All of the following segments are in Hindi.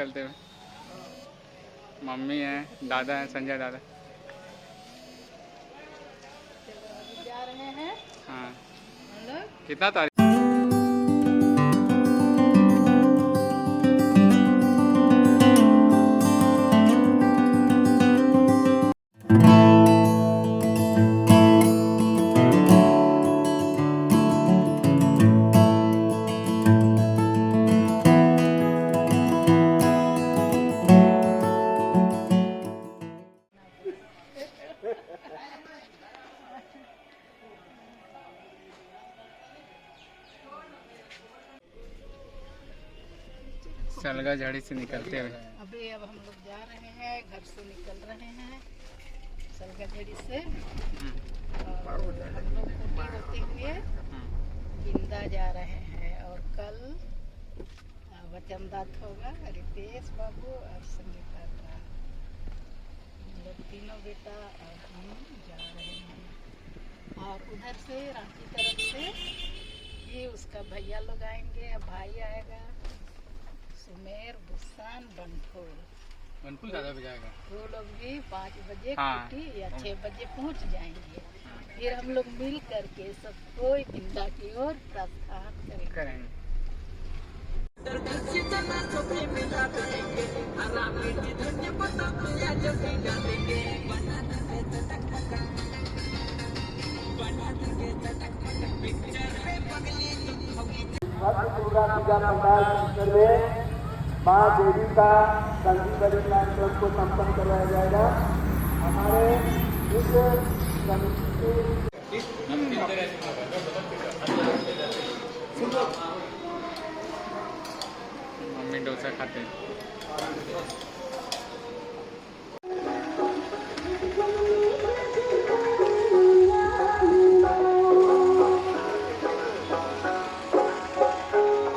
निकलते हुए। मम्मी है, दादा है, संजय दादा। चलो अभी जा रहे हैं हाँ, हम लोग। कितना तारीख? सलगा झाड़ी से निकलते हुए। अभी अब हम लोग जा रहे हैं, घर से निकल रहे हैं सलगाझड़ी से। और हम लोग खूंटी होते हुए बिंदा जा रहे हैं। और कल वचनदात होगा रितेश बाबू और संगीता का। हम लोग तीनों बेटा और हम जा रहे हैं। और उधर से रांची तरफ से ये उसका भैया लोग आएंगे, भाई आएगा, सुमेर, बुस्सान, बनफूल ज़्यादा बजाएगा। वो लोग भी 5 बजे हाँ। खूंटी या 6 बजे पहुंच जाएंगे। फिर हम लोग मिल करके सब कोई बिंदा की ओर प्रस्थान करेंगे। दुर्गा पूजा पंडाल परिसर में माँ देवी का संगीत कार्यक्रम को संपन्न करवाया जाएगा। हमारे इस समिति मम्मी डोसा खाते हैं।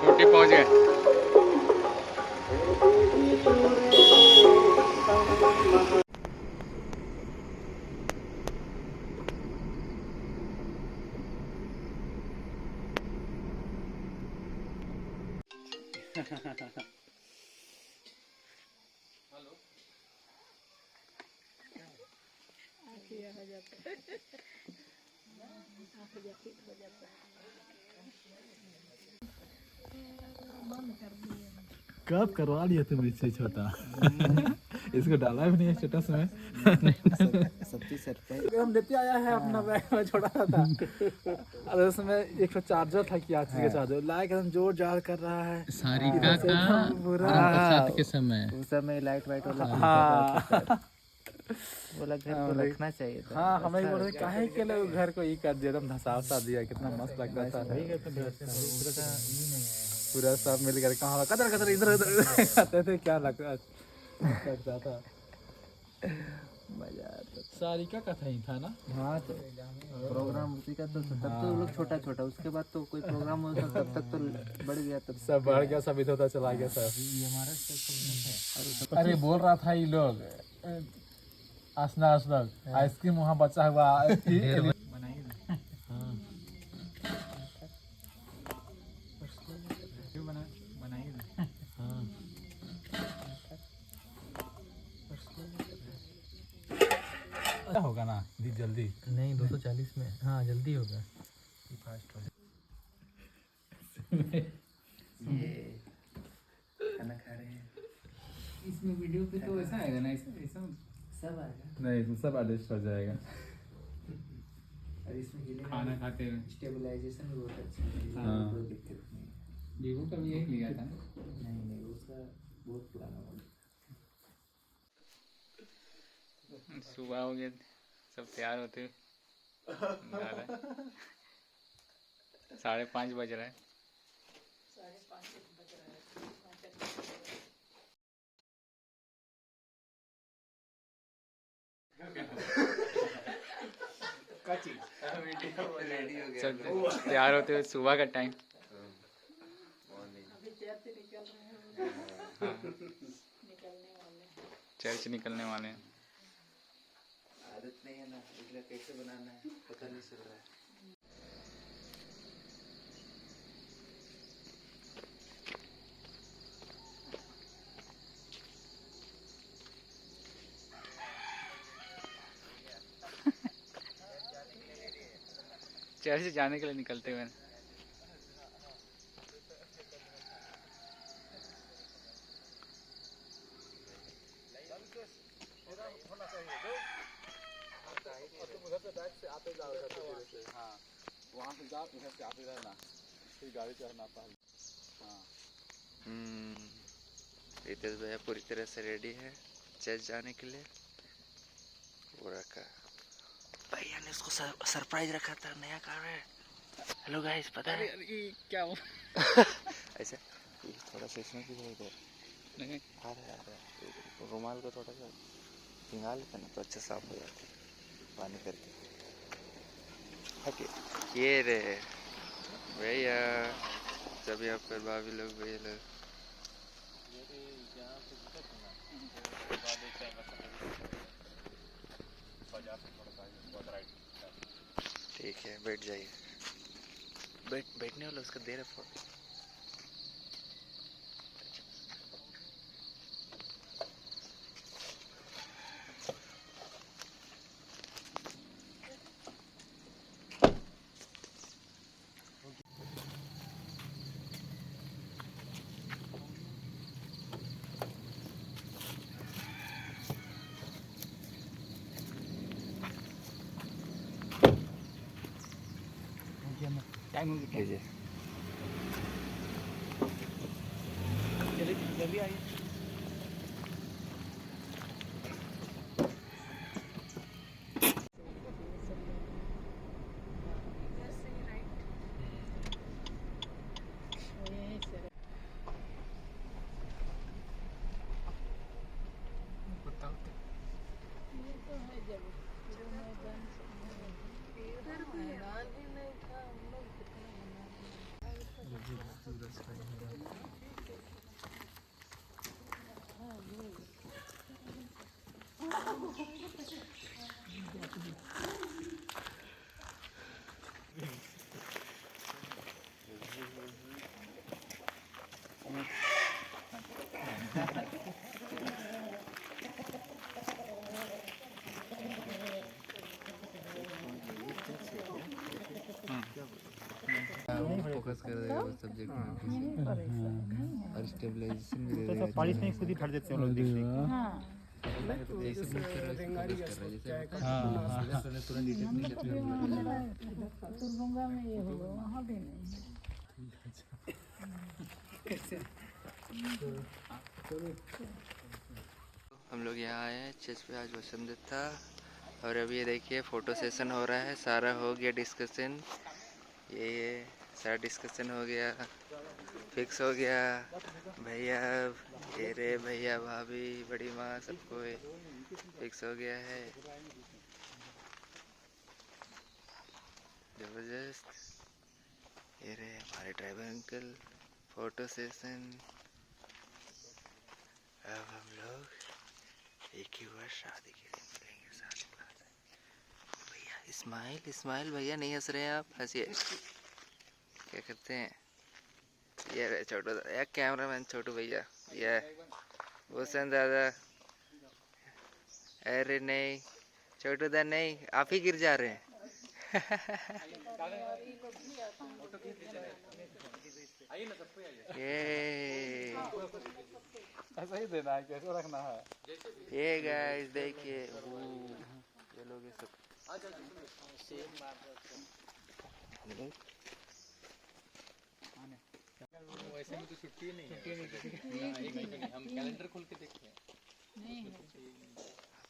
खूंटी पहुंच गए। कब करवा लिया तुम इससे छोटा? इसको डाला भी नहीं है स्टेटस में। सच्ची सर पे हम लेते आया है अपना बैग में छोटा सा था। और उसमें एक तो चार्जर था कि आखिरी का चार्जर लाइक एकदम जोर जार कर रहा है। सारिका का बुरा के समय उस समय लाइट वाइट वाला हाँ बोला घर को रखना चाहिए था। हाँ हमें बोल रहे काहे के लोग घर को ई कर दिया, एकदम धसा वसा दिया, कितना मस्त लग रहा था। पूरा सब मिल कर कहाँ कदर कदर इधर उधर खाते थे, क्या लगता था। मजा आता सारिका का था ही था ना। हाँ तो प्रोग्राम उसी का तो तब तो वो लोग छोटा छोटा, उसके बाद तो कोई प्रोग्राम होता तब तक तो बढ़ गया, तब सब बढ़ गया, सब इधर उधर चला गया सब। अरे बोल रहा था ये लोग असना आइसक्रीम वहाँ बचा हुआ होगा ना जल्दी नहीं 240 में। हाँ जल्दी होगा। फास्ट हो ये खाना खा रहे हैं। इसमें वीडियो पे तो ऐसा आएगा ना, ऐसा सब आएगा। नहीं इसमें सब एडजस्ट हो जाएगा। और इसमें हिले खाना खाते हुए। स्टेबलाइजेशन भी बहुत अच्छा है। हाँ। कोई दिक्कत नहीं। वीवो का भी यही लिया था। नहीं उसका बहुत पुराना मॉडल। सुबह हो गया, सब तैयार होते हुए 5:30 बज रहा है। 5:30 बज रहा है। सब तैयार होते हुए सुबह का टाइम। अभी चर्च निकल रहे हैं। निकलने वाले हैं। चर्च निकलने वाले हैं। आदत नहीं है ना, इसलिए कैसे बनाना है पता नहीं चल रहा है। चर्च जाने के लिए निकलते हुए। हाँ, वहाँ से जा, इधर से आते रहना, फिर गाड़ी चढ़ना पास। हाँ। रितेश भैया पूरी तरह से रेडी है चर्च जाने के लिए। वो रखा भैया ने उसको सरप्राइज रखा था, नया कार है। हेलो गाइस, पता है क्या हो? ऐसा थोड़ा सा इसमें भी है नहीं आ रहा है, रुमाल को थोड़ा सा भिंगा लेते ना तो अच्छा साफ हो जाता है पानी करके। ये रे भैया, जब यहाँ पर भाभी लोग भैया लोग ठीक है, बैठ जाइए। बैठने वाला उसका दे रहा फोन। टाइम हो गया। लीजिए। जल्दी आइए। यहीं से ये तो है जब जो मैदान मैदान ही नहीं था, हम लोग कितना फोकस कर देगा वो सब्जेक्ट में और स्टेबलाइजेशन भी दे देगा। पानी में खुद ही भर देते हैं लोग देख देख जैसे फोकस कर रहा है जैसे तुरंत तुरगंगा में ये होगा, वहाँ भी नहीं। हम लोग यहाँ आए हैं चर्च पे, आज वसंत था। और अभी ये देखिए फोटो सेशन हो रहा है, सारा हो गया डिस्कशन। ये सारा डिस्कशन हो गया, फिक्स हो गया। भैया ये रे भैया भाभी बड़ी माँ सबको फिक्स हो गया है। जबरदस्त। ये रे हमारे ड्राइवर अंकल, फोटो सेशन। अब हम लोग एक ही वर्ष शादी के दिन मिलेंगे, शादी बात है। भैया स्माइल स्माइल, भैया नहीं हंस रहे हैं आप, हंसिए। क्या करते हैं ये रे छोटू दादा, कैमरा मैन छोटू भैया, ये भूषण दादा। अरे नहीं छोटू दादा नहीं, आप ही गिर जा रहे हैं। ये ऐसा ही देना है, कैसे रखना है? ये गाइस देखिए, ये लोग ये सब वैसे में तो छुट्टी नहीं है। हम कैलेंडर खोल के देखते हैं।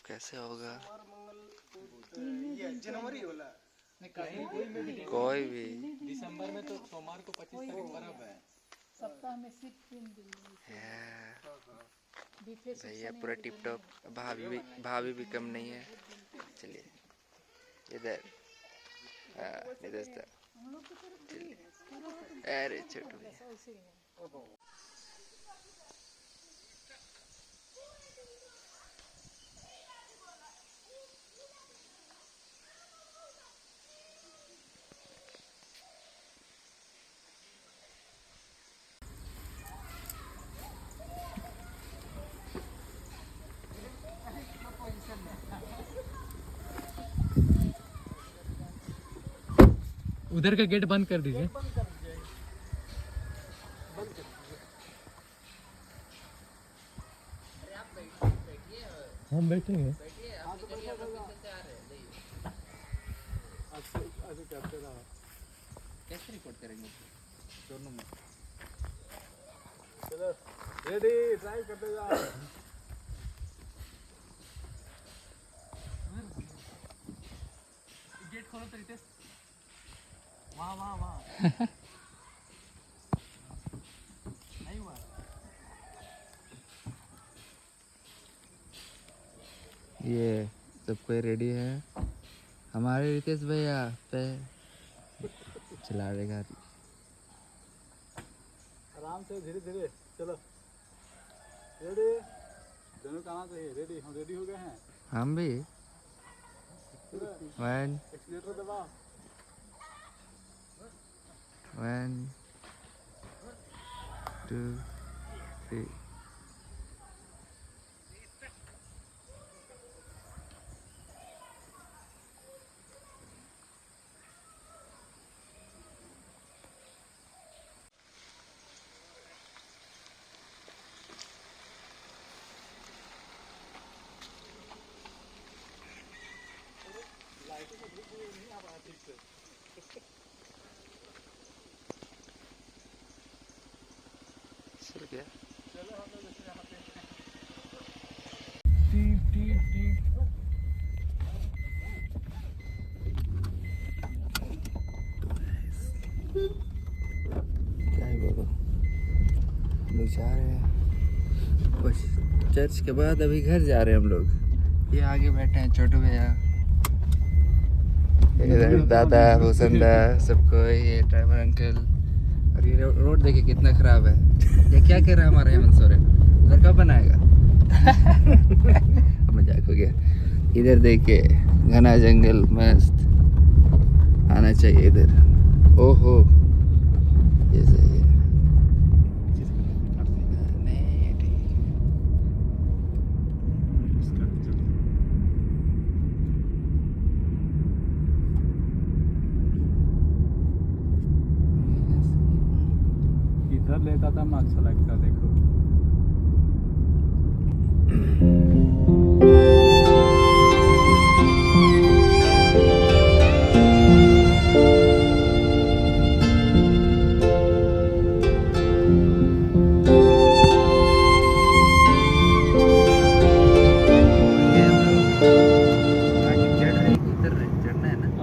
कैसे होगा? जनवरी वाला कोई भी दिसंबर में तो सोमवार को 25 तारीख बर्फ है। सप्ताह में सिर्फ 3 दिन भैया पूरा टिप टॉप। भाभी भी कम नहीं है। चलिए इधर, हाँ इधर। अरे छोटू भैया उधर का गेट बंद कर दीजिए। हम बैठेंगे। कैसे रिकॉर्ड करेंगे? दोनों में। चलो रेडी, ड्राइव करते जाओ। गेट खोलो तो रितेश। वहाँ वहाँ वहाँ। नहीं हुआ। ये सब कोई रेडी है। हमारे रितेश भैया पे चला रहे गाड़ी। आराम से धीरे धीरे चलो। रेडी, दोनों का आना चाहिए। रेडी, हम रेडी हो गए हैं। हम भी 1 एक्सीलेटर दबाओ। 1 2 3। चल गया। टीप टीप टीप। क्या ही बोलो, हम लोग जा रहे हैं बस चर्च के बाद। अभी घर जा रहे हैं हम लोग। ये आगे बैठे हैं छोटू भैया, इधर दादा भूषण दा सबको, ये ड्राइवर अंकल। और ये रोड देखिए कितना खराब है। ये क्या कह रहा है हमारा हेमंत सोरेन, उधर कब बनाएगा? मजाक हो गया। इधर देखिए घना जंगल मस्त, आना चाहिए इधर। ओहो ये सही है। नहीं ठीक है। इधर लेता था मैं, अच्छा लगता देखो।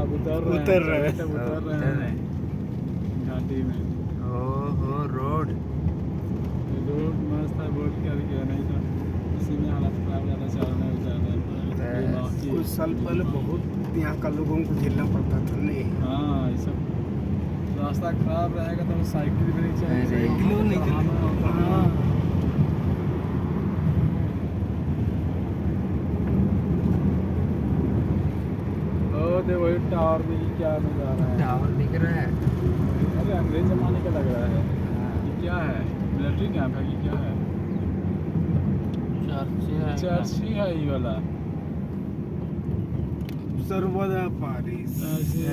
अब उतर रहे हैं घाटी में। ओहो रोड रोड मस्त है, बोल कर गया, नहीं तो इसी में हालत खराब ज़्यादा चलने उतरने। कुछ साल पहले बहुत यहाँ का लोगों को झेलना पड़ता था नहीं। हाँ ये सब रास्ता खराब रहेगा तो साइकिल भी नहीं अरे, साइकिलों नहीं। हाँ ओ दे वही टावर भी क्या नज़ारा है। टावर दिख रहा है। अरे अंग्रेज जमाने का लग रहा है। ये क्या है, मिलिट्री कैंप है कि क्या है? चर्च ही है ये वाला। सर्वदा पारिस। ऐसे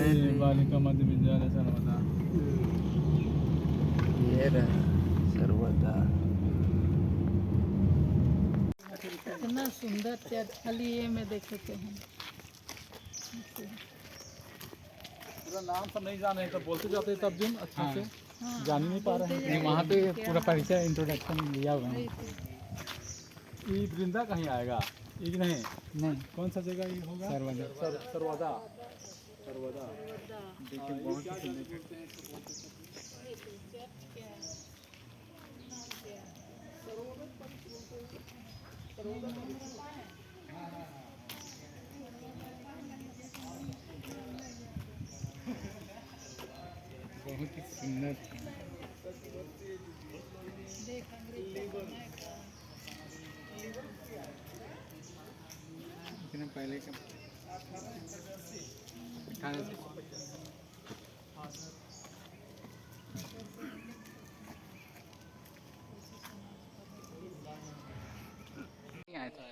बालिका मध्य विद्यालय सर्वदा। ये रहा सर्वदा। इतना सुंदर चर्च, खाली ये में देखे थे हम। पूरा नाम सब नहीं जाने तो बोलते जाते तब दिन अच्छे से हाँ, जान ही नहीं पा रहे हैं। वहाँ पे पूरा परिचय इंट्रोडक्शन दिया हुआ है। ये वृंदा कहीं आएगा ये कि नहीं कौन सा जगह ये होगा? सर्वदा। देखिए बहुत ही सुंदर। बहुत ही सुंदर। इतना पहले का 18 से नहीं आया था।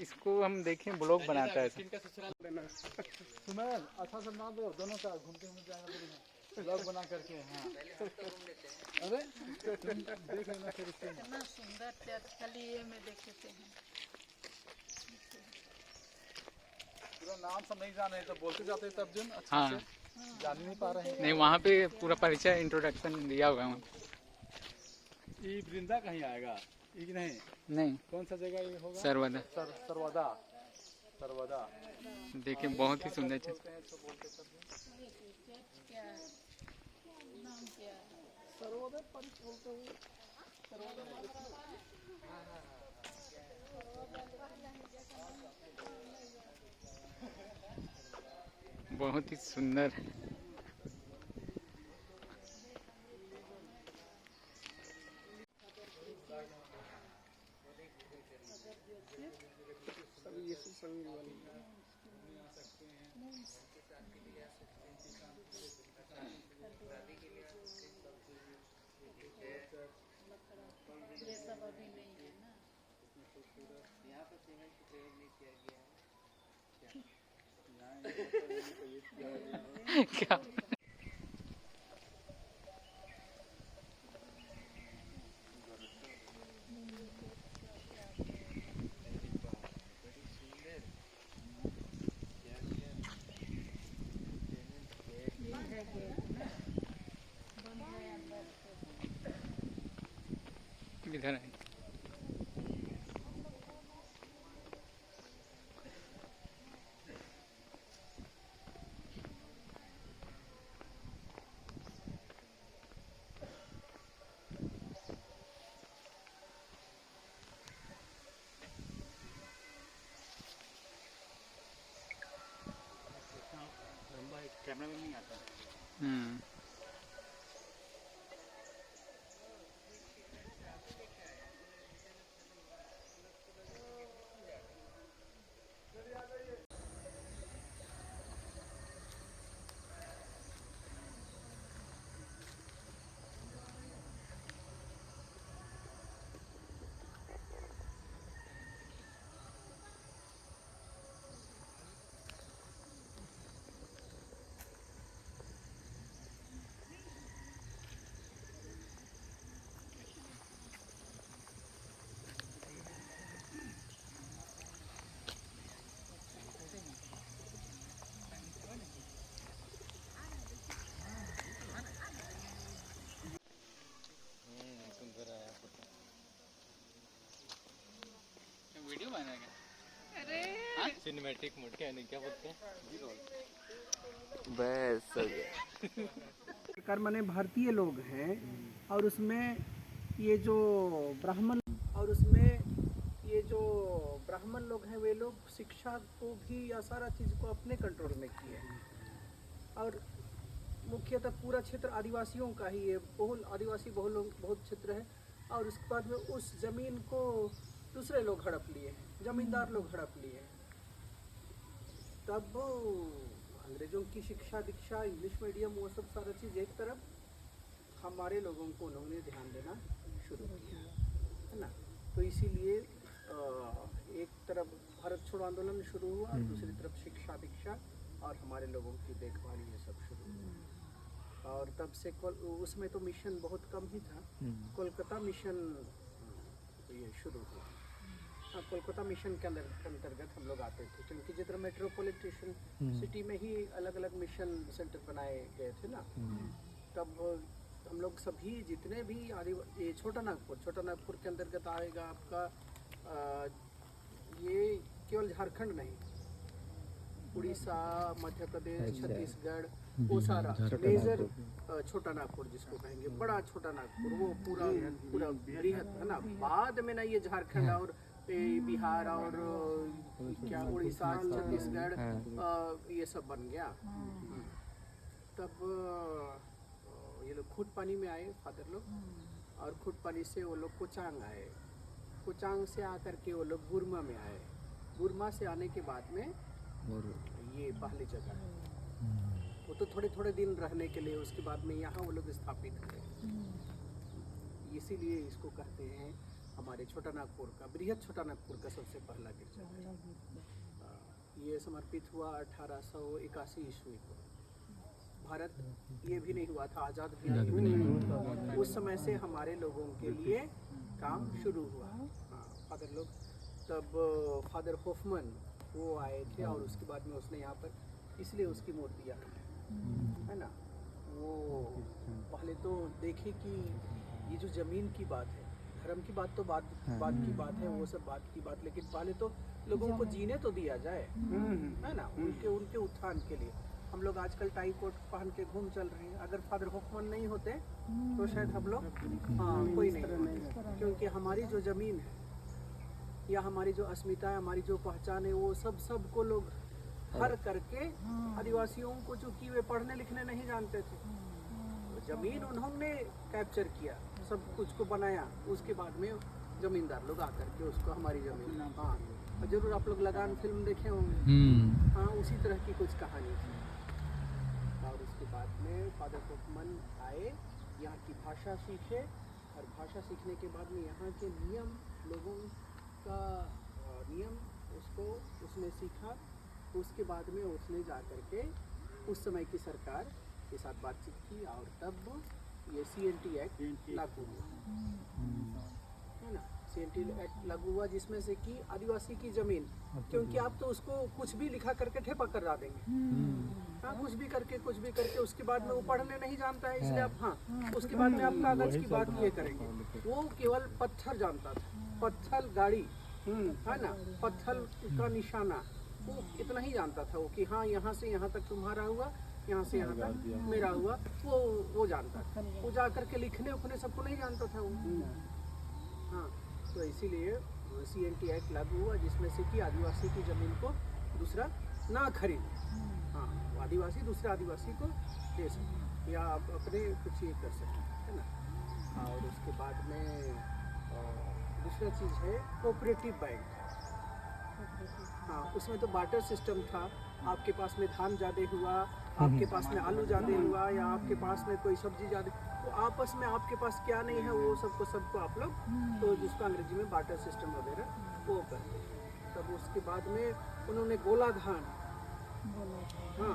इसको हम देखें ब्लॉग बनाता है सुमेल अच्छा से ना दो दोनों का घूमते घूमते जाएगा ब्लॉग बना करके। हाँ अरे देख लेना फिर इसके इतना सुंदर चर्च खाली ये में देखे थे हम। पूरा नाम सब नहीं जाने तो बोलते जाते तब दिन अच्छा हाँ से जान नहीं पा रहे हैं। नहीं, वहाँ पे पूरा परिचय इंट्रोडक्शन दिया हुआ है वहाँ। ये वृंदा कहीं आएगा ये कि नहीं? नहीं, कौन सा जगह ये होगा? सर्वदा सर्वदा सर्वदा देखिए बहुत ही सुंदर चीज। चर्च क्या है? नाम क्या है? सर्वोदय परिस बोलते हुए बहुत ही सुंदर। ये सब अभी नहीं है ना। क्या इधर है। कैमरा में नहीं आता। वीडियो बनाएगा। अरे सिनेमैटिक मोड क्या नहीं क्या बोलते हैं बस हो गया। सरकार माने भारतीय लोग हैं और उसमें ये जो ब्राह्मण लोग हैं वे लोग शिक्षा को भी या सारा चीज़ को अपने कंट्रोल में किए हैं और मुख्यतः पूरा क्षेत्र आदिवासियों का ही है। आदिवासी बहुत क्षेत्र है और उसके बाद में उस ज़मीन को दूसरे लोग हड़प लिए हैं, जमींदार लोग हड़प लिए हैं। तब अंग्रेज़ों की शिक्षा दीक्षा इंग्लिश मीडियम वो सब सारा चीज़ एक तरफ, हमारे लोगों को उन्होंने ध्यान देना शुरू किया है ना। तो इसीलिए एक तरफ भारत छोड़ो आंदोलन शुरू हुआ और दूसरी तरफ शिक्षा दीक्षा और हमारे लोगों की देखभाल ये सब शुरू हुआ। और तब से उसमें तो मिशन बहुत कम ही था। कोलकाता मिशन ये शुरू हुआ। हाँ, कोलकाता मिशन के अंतर्गत हम लोग आते थे क्योंकि जितना मेट्रोपॉलिटन सिटी में ही अलग अलग मिशन सेंटर बनाए गए थे ना। तब हम लोग सभी जितने भी ये छोटा नागपुर के अंतर्गत आएगा आपका। ये केवल झारखंड नहीं, उड़ीसा, मध्य प्रदेश, छत्तीसगढ़, वो सारा मेजर छोटा नागपुर जिसको कहेंगे, बड़ा छोटा नागपुर, वो पूरा बृहद है ना। बाद में ना ये झारखंड और बिहार और क्या उड़ीसा, छत्तीसगढ़ ये सब बन गया। तब ये लोग खूट पानी में आए फादर लोग, और खूट पानी से वो लोग कोचांग आए। कोचांग से आकर के वो लोग बुरमा में आए। बुरमा से आने के बाद में ये पहली जगह है। वो तो थोड़े दिन रहने के लिए, उसके बाद में यहाँ वो लोग स्थापित हुए। इसीलिए इसको कहते हैं हमारे छोटा नागपुर का, बृहद छोटा नागपुर का सबसे पहला गिरजा। ये समर्पित हुआ 1881 ईस्वी को। भारत ये भी नहीं हुआ था, आज़ाद भी नहीं हुआ। उस समय से हमारे लोगों के लिए काम शुरू हुआ। हाँ, फादर लोग तब फादर होफमन वो आए थे और उसके बाद में उसने यहाँ पर, इसलिए उसकी मूर्ति यहाँ है ना। वो पहले तो देखे कि ये जो ज़मीन की बात है, धर्म की बात तो बात की बात है, वो सब बात की बात, लेकिन पहले तो लोगों को जीने तो दिया जाए, है ना। उनके उत्थान के लिए हम लोग आजकल टाई कोट पहन के घूम चल रहे हैं। अगर फादर होफमन नहीं होते तो शायद हम लोग कोई नहीं होते, क्योंकि हमारी जो ज़मीन है या हमारी जो अस्मिता है, हमारी जो पहचान है, वो सबको लोग हर करके, आदिवासियों को चूँकि वे पढ़ने लिखने नहीं जानते थे, तो ज़मीन उन्होंने कैप्चर किया, सब कुछ को बनाया। उसके बाद में जमींदार लोग आकर के उसको हमारी ज़मीन, हाँ जरूर आप लोग लगान फिल्म देखे होंगे, हाँ उसी तरह की कुछ कहानी थी। और उसके बाद में फादर होफमन आए, यहाँ की भाषा सीखे, और भाषा सीखने के बाद में यहाँ के नियम, लोगों का नियम उसने सीखा। उसके बाद में उसने जा कर के उस समय की सरकार के साथ बातचीत की और तब ये CNT एक्ट लागू हुआ, है ना। CNT एक्ट लागू हुआ जिसमें से कि आदिवासी की ज़मीन, क्योंकि आप तो उसको कुछ भी लिखा करके ठेपा करा देंगे, हाँ कुछ भी करके उसके बाद में वो पढ़ने नहीं जानता है, इसलिए आप हाँ उसके बाद में आप कागज की बात ये करेंगे। वो केवल पत्थर जानता था, पत्थर गाड़ी, है ना, पत्थर का निशाना, वो इतना ही जानता था वो कि हाँ यहाँ से यहाँ तक तुम्हारा हुआ, यहाँ से यहाँ तक मेरा हुआ, वो जानता था। वो जा करके लिखने उखने सबको नहीं जानता था वो, हाँ। तो इसीलिए CNT एक्ट लागू हुआ जिसमें से कि आदिवासी की ज़मीन को दूसरा ना खरीदे, हाँ आदिवासी दूसरे आदिवासी को दे सके या आप अपने कुछ ये कर सकें, है ना। और उसके बाद में दूसरा चीज़ है कोऑपरेटिव बैंक, हाँ उसमें तो बार्टर सिस्टम था। आपके पास में धान ज़्यादा हुआ, आपके पास में आलू ज़्यादा हुआ, या आपके पास में कोई सब्जी ज़्यादा, तो आपस में आपके पास क्या नहीं है वो सबको आप लोग, तो जिसको अंग्रेजी में बार्टर सिस्टम वगैरह वो करते हैं। तब उसके बाद में उन्होंने गोला धान, हाँ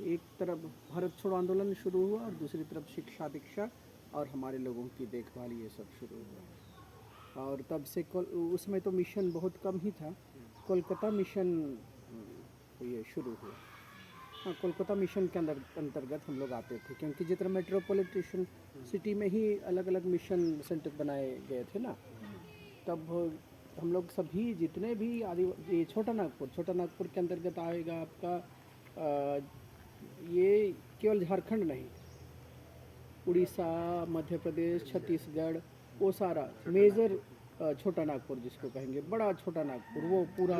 एक तरफ भारत छोड़ो आंदोलन शुरू हुआ और दूसरी तरफ शिक्षा दीक्षा और हमारे लोगों की देखभाल, ये सब शुरू हुआ। और तब से उसमें तो मिशन बहुत कम ही था, कोलकाता मिशन ये शुरू हुआ। हाँ कोलकाता मिशन के अंतर्गत हम लोग आते थे, क्योंकि जितना मेट्रोपॉलिटन सिटी में ही अलग अलग मिशन सेंटर बनाए गए थे ना, तब हम लोग सभी जितने भी ये छोटा नागपुर के अंतर्गत आएगा आपका, ये केवल झारखंड नहीं, उड़ीसा, मध्य प्रदेश, छत्तीसगढ़, वो सारा मेजर छोटा नागपुर जिसको कहेंगे, बड़ा छोटा नागपुर, वो पूरा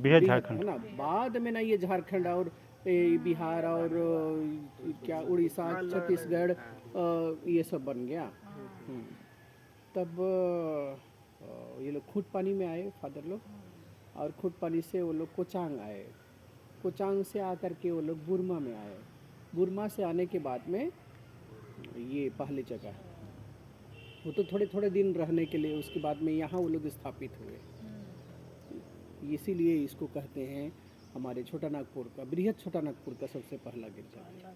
बेहद झारखंड है ना। बाद में ना ये झारखंड और बिहार और क्या उड़ीसा, छत्तीसगढ़ ये सब बन गया। तब ये लोग खूंट पानी में आए फादर लोग, और खूंट पानी से वो लोग कोचांग आए, कोचांग से आकर के वो लोग बुरमा में आए, बुरमा से आने के बाद में ये पहली जगह, वो तो थोड़े दिन रहने के लिए, उसके बाद में यहाँ वो लोग स्थापित हुए। इसीलिए इसको कहते हैं हमारे छोटा नागपुर का, बृहद छोटा नागपुर का सबसे पहला गिरजा।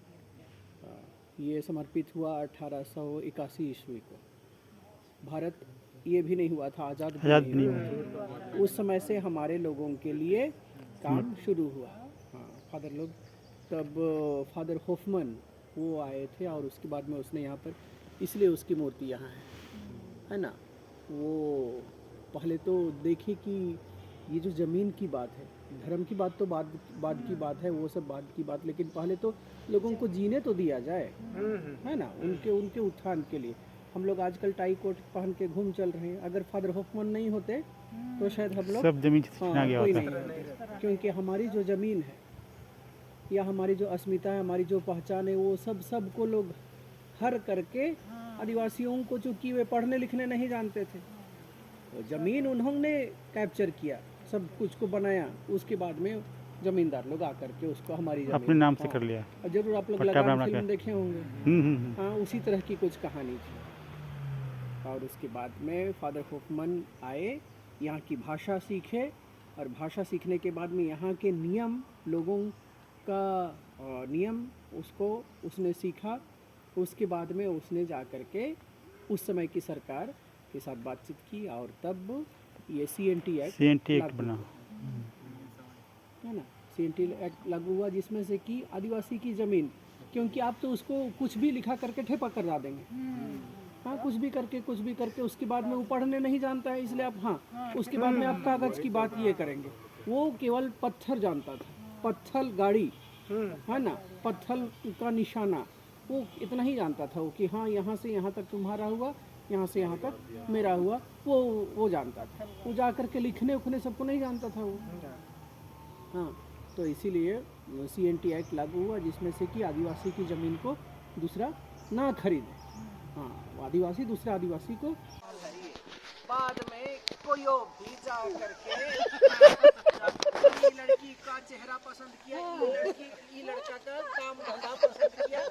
ये समर्पित हुआ 1881 ईस्वी को। भारत ये भी नहीं हुआ था, आज़ाद भी नहीं हुआ। उस समय से हमारे लोगों के लिए काम शुरू हुआ। हाँ फादर लोग तब फादर होफमन वो आए थे, और उसके बाद में उसने यहाँ पर, इसलिए उसकी मूर्ति यहाँ है ना। वो पहले तो देखे कि ये जो ज़मीन की बात है, धर्म की बात तो बात की बात है, वो सब बात की बात, लेकिन पहले तो लोगों को जीने तो दिया जाए, है ना। उनके उत्थान के लिए हम लोग आजकल टाई कोट पहन के घूम चल रहे हैं। अगर फादर होफमन नहीं होते तो शायद हम लोग सब जमीन कोई नहीं होते, क्योंकि हमारी जो ज़मीन है या हमारी जो अस्मिता है, हमारी जो पहचान है, वो सबको लोग हर करके, आदिवासियों को चूँकि वे पढ़ने लिखने नहीं जानते थे, तो ज़मीन उन्होंने कैप्चर किया, सब कुछ को बनाया। उसके बाद में जमींदार लोग आकर के उसको हमारी ज़मीन अपने नाम से कर लिया। जरूर आप लोग लगान फिल्म देखे होंगे, हाँ उसी तरह की कुछ कहानी थी। और उसके बाद में फादर होफमन आए, यहाँ की भाषा सीखे, और भाषा सीखने के बाद में यहाँ के नियम, लोगों का नियम उसको उसने सीखा। उसके बाद में उसने जा कर के उस समय की सरकार के साथ बातचीत की और तब ये CNT एक्ट बना, है ना। CNT एक्ट लागू हुआ, जिसमें से कि आदिवासी की ज़मीन, क्योंकि आप तो उसको कुछ भी लिखा करके ठेपा करवा देंगे, हाँ, कुछ भी करके उसके बाद में वो पढ़ने नहीं जानता है, इसलिए आप हाँ उसके बाद में आप कागज़ की बात ये करेंगे। वो केवल पत्थर जानता था, पत्थर गाड़ी, है ना, पत्थर का निशाना, वो इतना ही जानता था वो, कि हाँ यहाँ से यहाँ तक तुम्हारा हुआ, यहाँ से यहाँ तक मेरा हुआ, वो जानता था। वो जा कर के लिखने उखने सबको नहीं जानता था वो, हाँ। तो इसीलिए CNT एक्ट लागू हुआ, जिसमें से कि आदिवासी की ज़मीन को दूसरा ना खरीदे, हाँ, आदिवासी दूसरे आदिवासी को। बाद में कोई भी जा करके ये लड़की का चेहरा पसंद किया, ये लड़का का काम धंधा पसंद किया,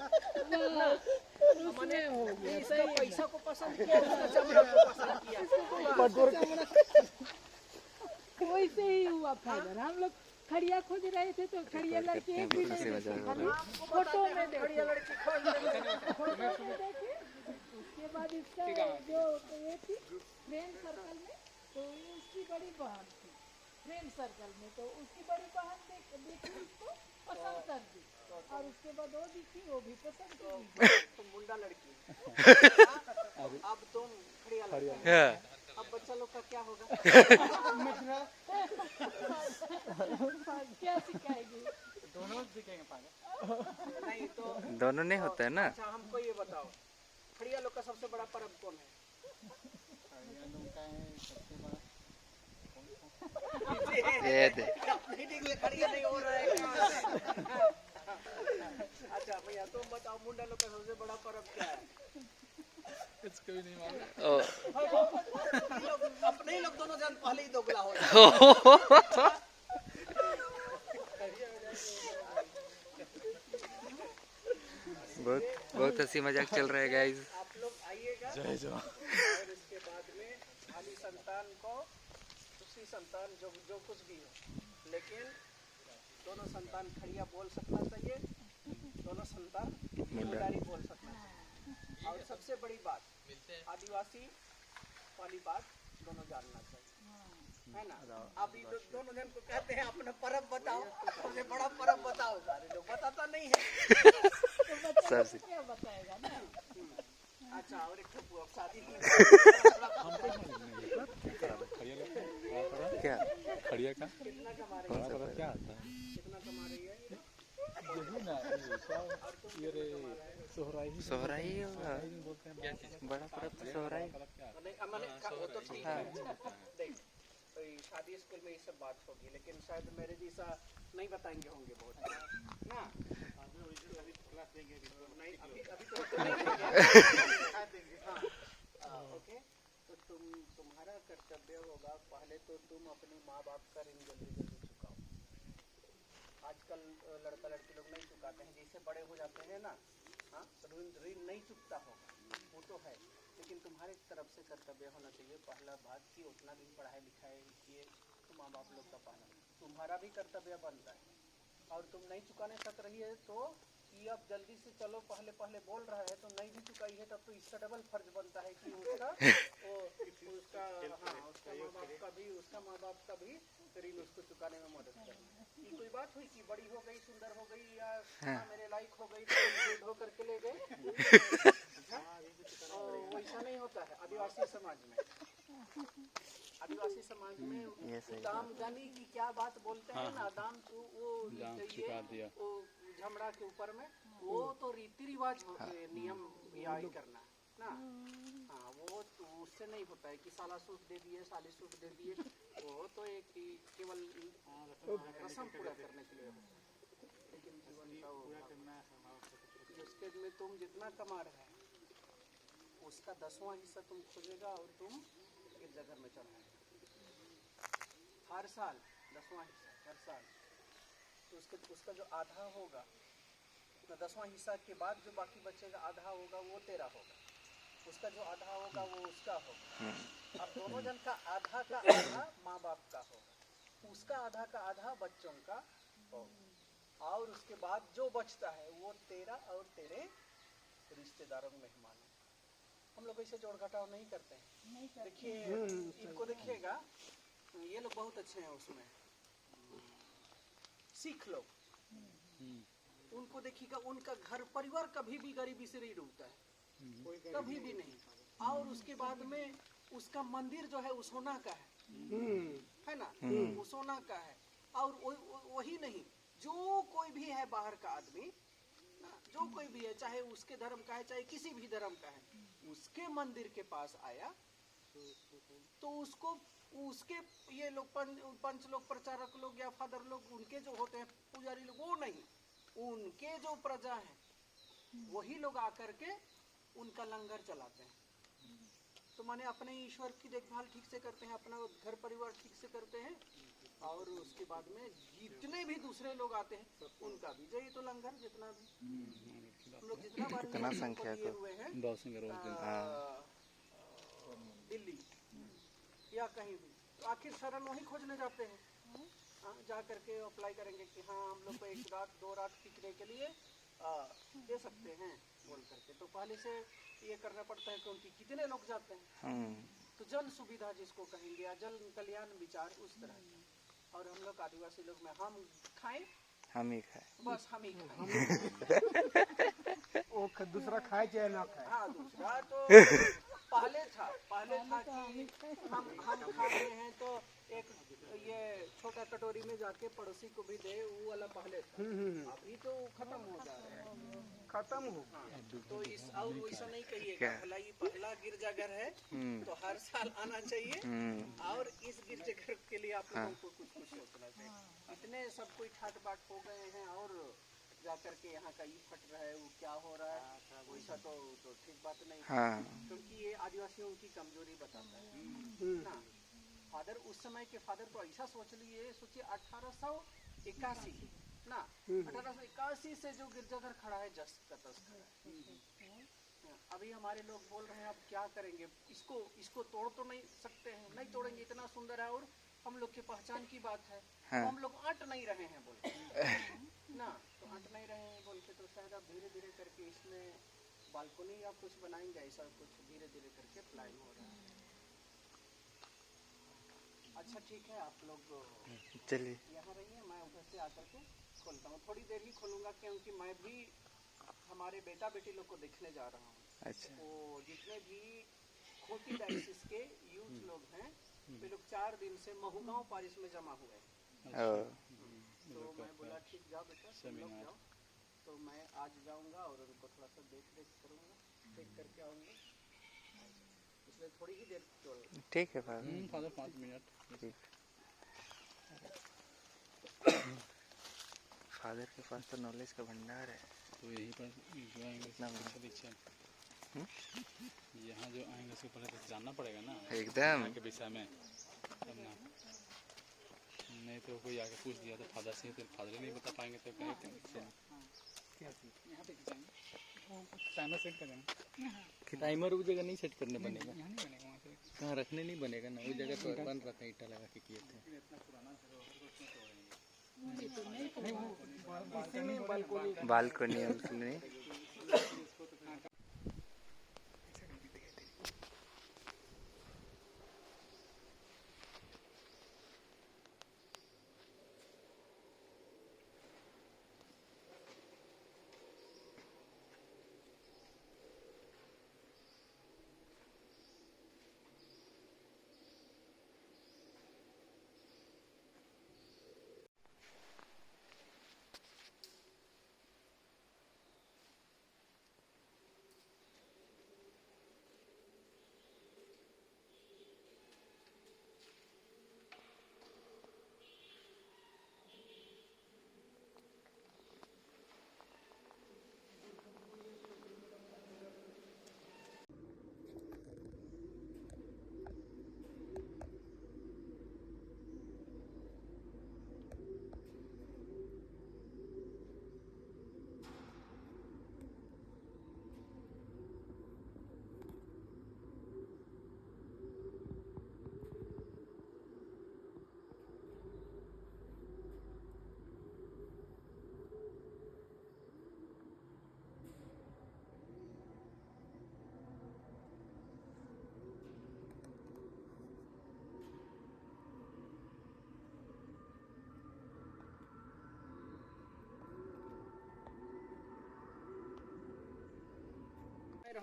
मैंने इसका पैसा को पसंद किया, उसका चमड़ा को पसंद किया। वैसे ही हुआ फादर। हम लोग खड़िया खोज रहे थे तो खड़िया लड़की एक भी नहीं दिखी। फोटो में खड़िया लड़की खोज रहे थे। उसके बाद इसका जो ये थी फ्रेंड सर्कल में, तो ये उसकी बड़ी बहन थी फ्रेंड सर्कल में, तो उसकी बड़ी बहन देखी उसको पसंद कर दी, और उसके बाद वो दिखी, वो भी पसंद कर दी। तुम मुंडा लड़की, अब तुम खड़िया लड़की, अब बच्चा लोग का क्या होगा? क्या सिखाएगी? दोनों सीखेंगे पागल। नहीं तो दोनों नहीं होता है ना। अच्छा, हमको ये बताओ, खड़िया लोग का सबसे बड़ा पर्व कौन है? ये दे खड़िया नहीं हो रहा है। अच्छा भैया, तुम बताओ, मुंडा लोग का सबसे बड़ा पर्व क्या है? इसको भी नहीं मालूम। ओ अपने ही लोग दोनों जन पहले ही दोगला हो जाए। बहुत हंसी मजाक चल रहा है गाइस। आप लोग आइएगा, जय जवान। और इसके बाद में खाली संतान को, दूसरी संतान जो कुछ भी हो, लेकिन दोनों संतान खड़िया बोल सकना चाहिए, दोनों संतान मुंडारी बोल सकना चाहिए। और सबसे बड़ी बात, आदिवासी वाली बात दोनों जानना चाहिए, है ना। आप ये दोनों जन को कहते हैं अपना पर्व बताओ, सबसे बड़ा पर्व बताओ, सारे लोग बताता नहीं है। सबसे क्या बताएगा ना? अच्छा, और एक तो शादी क्या खड़िया का कितना कमा रही है? क्या आता है? कितना कमा रही है? यही ना, ये रे सोहराई होगा, बड़ा पर्व तो सोहराई। वो तो ठीक है। देख, शादी स्कूल में ये सब बात होगी, लेकिन शायद मेरे जैसा नहीं बताएंगे होंगे बहुत ना। नहीं, अभी तो हाँ, ओके। तो तुम्हारा कर्तव्य होगा, पहले तो तुम अपने माँ बाप का ऋण जल्दी जल्दी चुकाओ। आजकल लड़का लड़की लोग नहीं चुकाते हैं, जैसे बड़े हो जाते हैं ना, हाँ, ऋण नहीं चुकता होगा, वो तो है, लेकिन तुम्हारे तरफ से कर्तव्य होना चाहिए पहला बात, कि उतना भी पढ़ाई लिखाई किए तो माँ बाप लोग का पालन, तुम्हारा भी कर्तव्य बनता है। और तुम नहीं चुकाने सक रही है, तो कि अब जल्दी से चलो, पहले पहले बोल रहा है तो नहीं भी चुकाई है, तब तो इसका डबल फर्ज बनता है कि उसका उसका माँ बाप का भी ऋण उसको चुकाने में मदद करें। ये कोई बात हुई कि बड़ी हो गई, सुंदर हो गई, या मेरे लायक हो गई तो करके ले गए, वैसा नहीं होता है आदिवासी समाज में। आदिवासी समाज में दाम जानी की क्या बात बोलते हैं ना, दाम तो वो चाहिए, वो झमड़ा के ऊपर में, वो तो रीति रिवाज नियम यही करना ना, हाँ, वो तो उससे नहीं होता है कि साला सूट दे दिए, साली सूट दे दिए, वो तो एक केवल रस्म पूरा करने के लिए, लेकिन जीवन का उसके में तुम जितना कमा रहे हैं उसका 10वां हिस्सा तुम खोजेगा और तुम एक जगह में चढ़ाएगा हर साल, 10वां हिस्सा हर साल। तो उसका जो आधा होगा, 10वां हिस्सा के बाद जो बाकी बचेगा आधा होगा, वो तेरा होगा, उसका जो आधा होगा वो उसका होगा। अब दोनों जन का आधा माँ बाप का होगा, उसका आधा का आधा बच्चों का होगा, और उसके बाद जो बचता है वो तेरा और तेरे रिश्तेदारों मेहमानों। हम लोग ऐसे जोड़ घटाव नहीं करते हैं। देखिए इनको देखिएगा, ये लोग बहुत अच्छे हैं उसमें, सिख लोग, उनको देखिएगा, उनका घर परिवार कभी भी गरीबी से नहीं डूबता है, कभी भी नहीं। और उसके बाद में उसका मंदिर जो है वो सोना का है ना, वो सोना का है। और वही नहीं, जो कोई भी है बाहर का आदमी, जो कोई भी है, चाहे उसके धर्म का है चाहे किसी भी धर्म का है, उसके मंदिर के पास आया तो उसको, उसके ये लोग पंच लोग, प्रचारक लोग या फादर लोग, उनके जो होते हैं पुजारी लोग, वो नहीं, उनके जो प्रजा है वही लोग आकर के उनका लंगर चलाते हैं। तो माने अपने ईश्वर की देखभाल ठीक से करते हैं, अपना घर परिवार ठीक से करते हैं, और उसके बाद में जितने भी दूसरे लोग आते हैं उनका भी यही तो लंगर, जितना भी हम लोग जितना बार कितना संख्या दिए हुए हैं दिल्ली या कहीं भी, तो आखिर शरण वही खोजने जाते हैं। जा करके अप्लाई करेंगे कि हाँ हम लोग को 1 रात 2 रात टिकने के लिए दे सकते हैं बोल करके, तो पहले से ये करना पड़ता है कि उनकी कितने लोग जाते हैं। तो जन सुविधा जिसको कहेंगे या जन कल्याण विचार उस तरह। और हम लोग आदिवासी लोग में हम खाएं, हम ही खाए, बस हम ही खाएं। वो दूसरा खाए चाहे ना खाए। हाँ, दूसरा तो पहले था कि हम खा रहे हैं तो एक ये छोटा कटोरी में जाके पड़ोसी को भी दे, वो वाला पहले था। अभी तो खत्म हो जा रहा है, खत्म हो। तो इस और वैसा नहीं कहिएगा, भला ये पहला गिरजाघर है तो हर साल आना चाहिए, और इस गिरजाघर के लिए आप लोगों को कुछ सोचना चाहिए। इतने सब कोई ठाट बाट हो गए हैं, और जाकर के यहाँ का ये फट रहा है, वो क्या हो रहा है, वैसा तो ठीक बात नहीं है। क्योंकि ये आदिवासियों की कमजोरी बताता है ना। फादर उस समय के फादर तो ऐसा सोच लिए, सोचिए 1881 ना, 1881 से जो गिरजाघर खड़ा है जस का तस खड़ा है। अभी हमारे लोग बोल रहे हैं अब क्या करेंगे, इसको तोड़ तो नहीं सकते हैं, नहीं तोड़ेंगे, इतना सुंदर है और हम लोग की पहचान की बात है। तो हम लोग अट नहीं रहे हैं बोल ना, तो अट नहीं रहे हैं बोल के, तो शायद अब धीरे धीरे करके इसमें बालकनी या कुछ बनाएंगे, ऐसा कुछ धीरे धीरे करके प्लान हो रहा है। अच्छा ठीक है, आप लोग चलिए यहाँ रहिए, मैं उधर से आकर के खोलता हूँ, थोड़ी देर ही खोलूँगा क्योंकि मैं भी हमारे बेटा बेटी लोग को देखने जा रहा हूँ। अच्छा, तो जितने भी खोटी डायसिस के यूथ लोग हैं, वे लोग 4 दिन से महुगांव पारिश में जमा हुए हैं। तो मैं बोला ठीक जाओ बेटा, तुम लोग जाओ, तो मैं आज जाऊँगा और उनको थोड़ा सा देख करूँगा, देख करके आऊँगा, इसलिए थोड़ी ही देर छोड़। ठीक है फादर, 5 मिनट। फादर के पास तो नॉलेज का भंडार है। तो यहीं पर जो आएंगे दीक्षा, यहाँ जो आएंगे उसके पहले तो जानना पड़ेगा ना एकदम के विषय में, तब ना, नहीं तो कोई आके पूछ दिया तो फादर से, तो फादर नहीं बता पाएंगे तो कहीं यहाँ पे टाइमर सेट कर देना। टाइमर उस जगह नहीं सेट करने बनेगा, यहाँ नहीं बनेगा, वहाँ से कहाँ रखने नहीं बनेगा ना, उस जगह तो बन रखा ईटा लगा के किए थे। बालकनी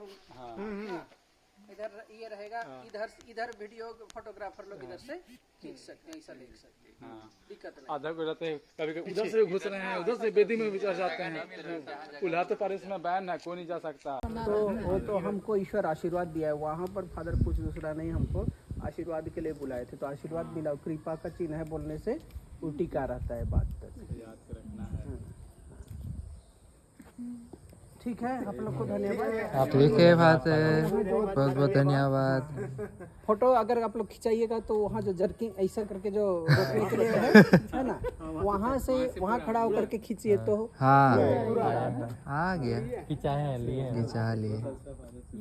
हूँ। हाँ इधर ये रहेगा, इधर वीडियो फोटोग्राफर लोग इधर से खींच सकते हैं, ऐसा देख सकते हैं, हाँ दिक्कत नहीं। आधा को रहते हैं, कभी कभी उधर से घुस रहे हैं, उधर से बेदी में भी चढ़ जाते हैं। उल्हाते पर इसमें बैन है, कोई नहीं जा सकता। तो वो तो हमको ईश्वर आशीर्वाद दिया है, वहाँ पर फादर कुछ दूसरा नहीं, हमको आशीर्वाद के लिए बुलाए थे, तो आशीर्वाद मिला। कृपा का चिन्ह है, बोलने से उल्टी का रहता है बात तक। याद के रखना है। ठीक है, आप लोग को धन्यवाद। ठीक है, बात है, बहुत बहुत धन्यवाद। फोटो अगर आप लोग खिंचाइएगा तो वहाँ जो जर्किंग ऐसा करके जो रोकने के लिए है ना, वहाँ से वहाँ खड़ा होकर के खींचिए तो हाँ पूरा आ जाता है। आ गया, खिंचा लिए।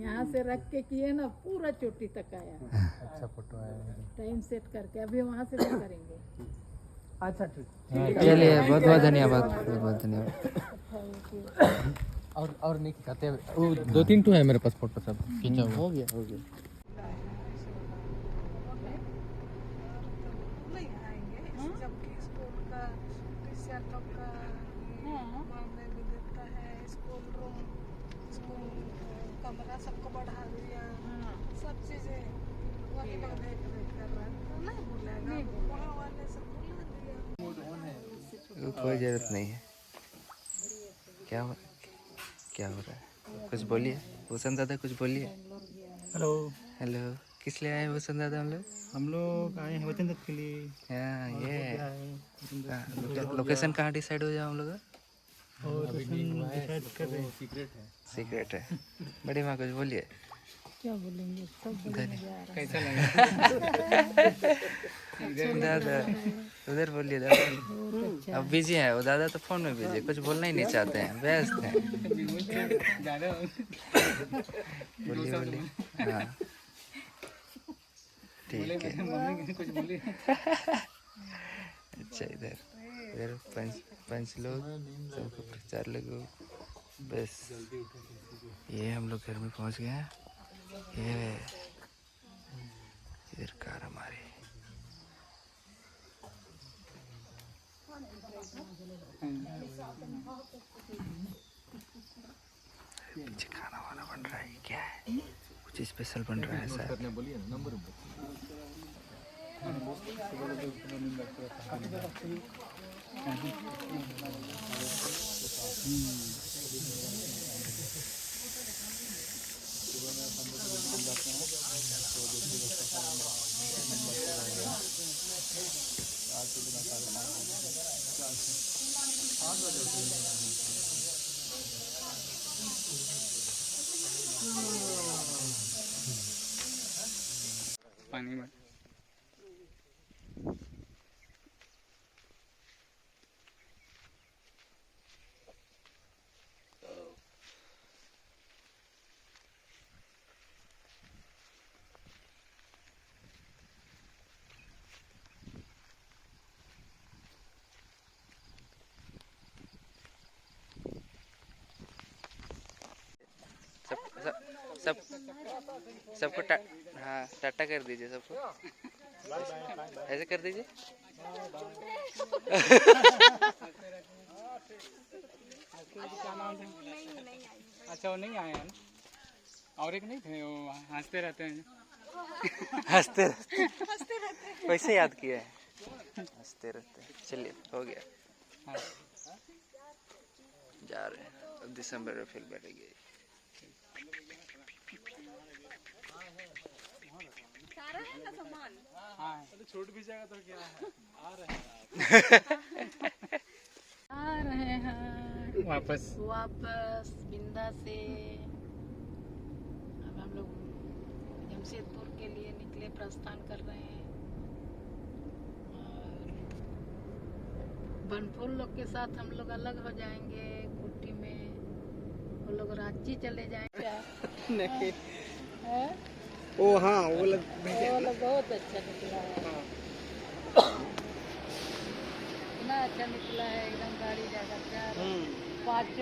यहाँ से रख के किए ना, पूरा चोटी तक आया। अच्छा फोटो है। टाइम सेट करके अभी वहाँ से भी करेंगे। अच्छा ठीक। चलिए, बहुत बहुत धन्यवाद, बहुत बहुत धन्यवाद। और नहीं खिंचाते, वो 2-3 तो है मेरे पास फोटो सब खींचा हुआ। हो गया। नहीं आएंगे, जबकि स्कूल का टीचर का मामले भी देता है, स्कूल रूम, स्कूल कमरा सबको बढ़ा दिया, सब चीज़ें वही लोग देख कर रहे हैं, तो नहीं भूलेगा, वहाँ वाले से भुला दिया। कोई जरूरत नहीं है। क्या हो रहा है? कुछ बोलिए भूषण दादा, कुछ बोलिए। हेलो, हेलो, किस लिए आए भूषण दादा? हम लोग आए हैं वचन दत्त के लिए। हाँ, ये लोकेशन कहाँ डिसाइड हो जाए हम लोग का? और डिसाइड कर रहे हैं। सीक्रेट है। बड़ी माँ, कुछ बोलिए। क्या बोलेंगे, सब बोलने जा रहा है। कैसा लगा? दादा उधर बोलिए दादा। अब बिजी है वो दादा, तो फोन में बिजी, कुछ बोलना ही नहीं चाहते हैं, व्यस्त हैं। बोलिए। हाँ ठीक है। मम्मी कुछ बोली? अच्छा, इधर पंच लोग, सबको 4 लोग, बस ये हम लोग घर में पहुंच गए हैं। ये इधर कार हमारी। पीछे खाना वाना बन रहा है, क्या है? कुछ स्पेशल बन रहा है सर। पानी में सबको हाँ टाटा कर दीजिए सबको, ऐसे कर दीजिए। अच्छा, वो नहीं आए हैं ना? और एक नहीं थे, वो हंसते रहते हैं। हंसते रहते वैसे याद किया है, हंसते रहते हैं। चलिए, हो गया। हाँ। जा रहे हैं, अब दिसंबर में फिल्म बनेगी। हाँ, छूट भी जाएगा तो क्या है? आ रहे हैं वापस बिंदा से। अब हम लोग जमशेदपुर के लिए निकले, प्रस्थान कर रहे हैं। और बनफूल लोग के साथ हम लोग अलग हो जाएंगे कुट्टी में, वो लोग रांची चले जाएंगे। नहीं, है? ओ हाँ, वो लोग बहुत अच्छा निकला है। इतना अच्छा निकला है, एकदम गाड़ी जाकर 4 5